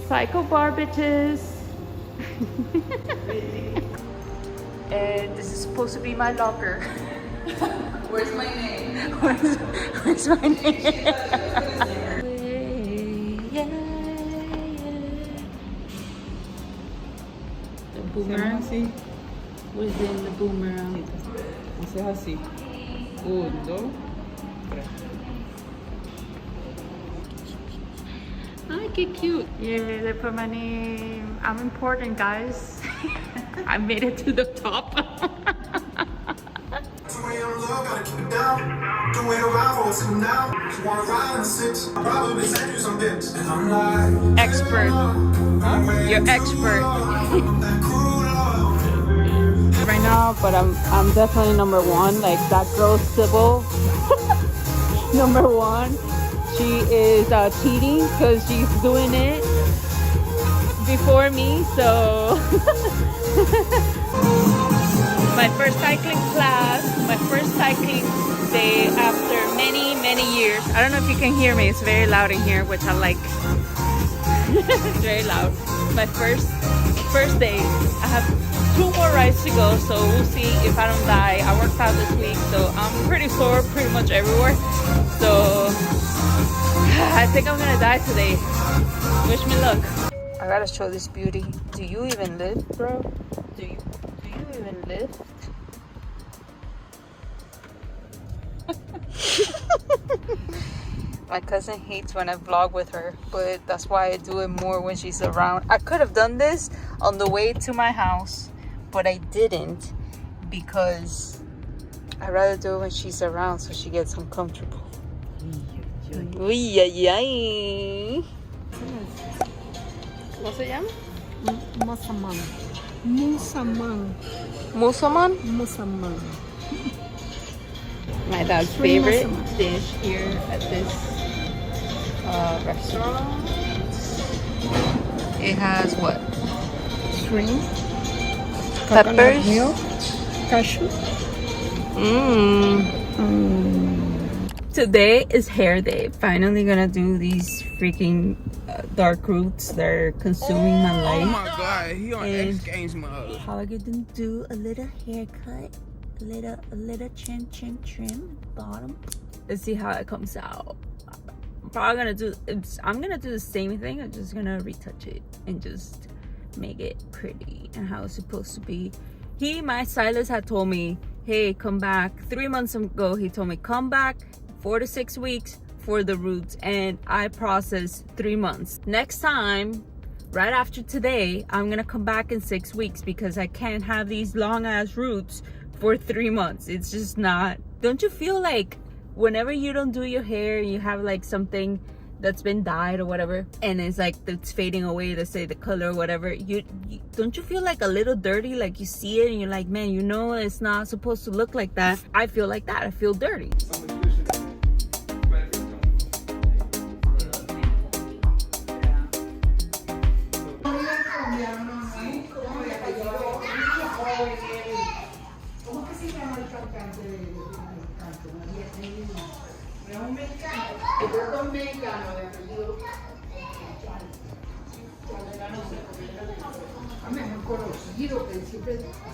Psycho bar bitches. And this is supposed to be my locker. Where's my name? Where's my name? The boomerang. What is in the boomerang? Haces así. 1, 2, 3. Ay, qué cute. Yeah, they put my name. I'm important, guys. I made it to the top. Expert. Huh? You're expert. Right now, but I'm definitely number one. Like that girl Sybil, number one. She is cheating because she's doing it before me. So my first cycling class, my first cycling day after many years. I don't know if you can hear me. It's very loud in here, which I like. It's very loud. My first day. I have 2 more rides to go, so we'll see if I don't die. I worked out this week, so I'm pretty sore pretty much everywhere. So I think I'm gonna die today. Wish me luck. I gotta show this beauty. Do you even live, bro? Do you even live? My cousin hates when I vlog with her, but that's why I do it more when she's around. I could have done this on the way to my house, but I didn't because I'd rather do it when she's around so she gets uncomfortable. Uy, ay, ay. ¿Cómo se llama? Musaman. Musaman. Musaman? Musaman. My dad's favorite dish here at this restaurant. It has what? Shrimp. Peppers. Milk. Cashew. Today is hair day. Finally gonna do these freaking dark roots that are consuming my life. Oh my god, he on X Games mode. How I gonna do a little haircut, a little trim bottom. Let's see how it comes out. I'm gonna do the same thing. I'm just gonna retouch it and just make it pretty and how it's supposed to be. My stylist had told me, hey, come back 3 months ago. He told me come back 4 to 6 weeks for the roots, and I processed 3 months. Next time, right after today, I'm gonna come back in 6 weeks because I can't have these long ass roots for 3 months. It's just not. Don't you feel like whenever you don't do your hair, you have like something that's been dyed or whatever, and it's like it's fading away, let's say the color or whatever, you don't you feel like a little dirty? Like you see it and you're like, man, you know it's not supposed to look like that. I feel like that. I feel dirty.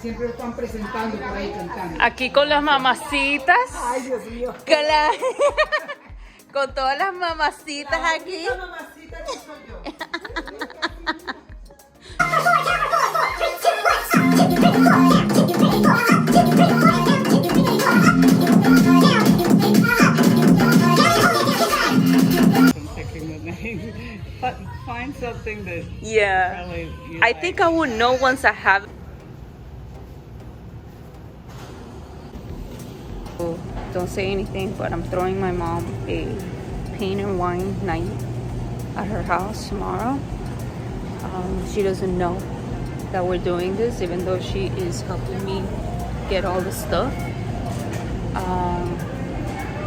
Siempre lo están presentando por ahí cantando. Aquí con las mamacitas. Ay, Dios mío. Con todas las mamacitas aquí. La mamacita que soy yo. Find something that Yeah. really you I like. think I would know once I have. Don't say anything, but I'm throwing my mom a paint and wine night at her house tomorrow. She doesn't know that we're doing this, even though she is helping me get all the stuff.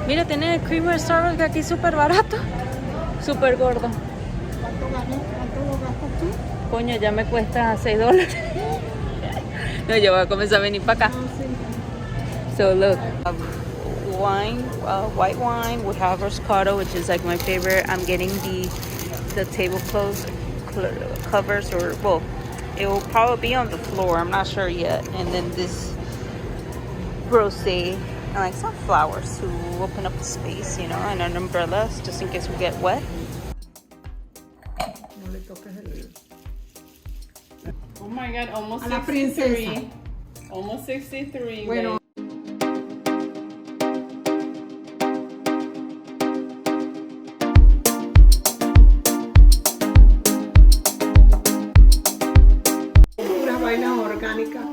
Mira, tiene el creamer Starbucks aquí súper barato, súper gordo. ¿Cuánto lo gastas tú? Coño, ya me cuesta $6. No, yo voy a comenzar a venir para acá. So look, wine, white wine. We have Roscato, which is like my favorite. I'm getting the tablecloths covers, or well, it will probably be on the floor. I'm not sure yet. And then this rosé and like some flowers to open up the space, you know, and an umbrella just in case we get wet. Oh my God, almost A la 63. princesa. Almost 63. Bueno. Puras vainas orgánicas.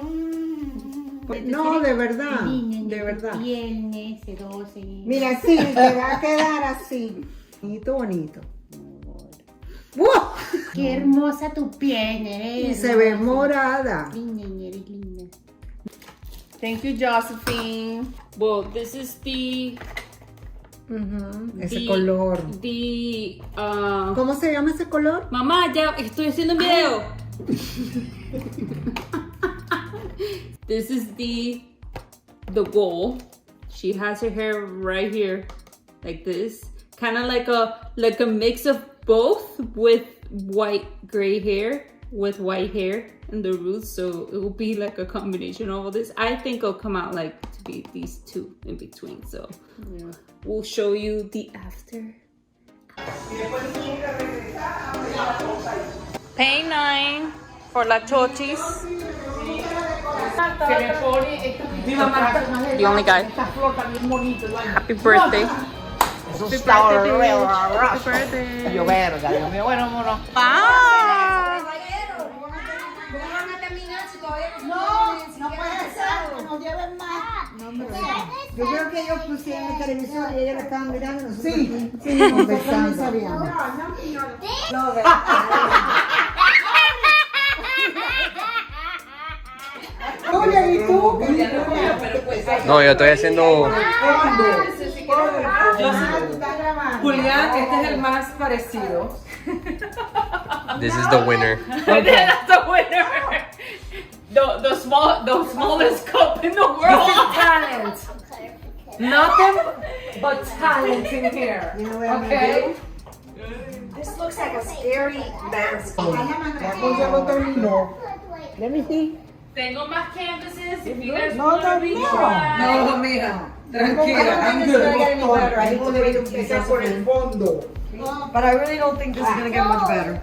No, de verdad. De verdad. Viernes, 12. Mira, sí, te va a quedar así. Bonito, bonito. ¡Wow! Qué hermosa tu piel, eres. Y se ve morada. Linda, eres linda. Thank you, Josephine. Well, this is the Ese color. ¿Cómo se llama ese color? Mamá, ya estoy haciendo un video. This is the goal. She has her hair right here, like this, kind of like a mix of both, with white gray hair with white hair in the roots. So it will be like a combination of all this. I think it'll come out like to be these two in between. So yeah, we'll show you the after. Pay 9 for la chotis. The only guy. Happy birthday. Happy birthday. Yo verga, Dios mío. Bueno, vámonos. Bye. No puede ser, que nos lleven más. Yo creo que ellos pusieron el televisor y ellos lo estaban mirando. Sí, sí, nosotros no sabíamos. No, Julia, ¿y tú? No, yo estoy haciendo. Julián, este es el más parecido. This is the winner. That's the winner. The smallest cup in the world. Talent. Nothing but talent in here. Okay? This looks like a scary mask. Let me see. Tengo más canvases. If you guys No, want to no, reach no. one. No, mija. Tranquila. I'm good. But I really don't think this is gonna get much better.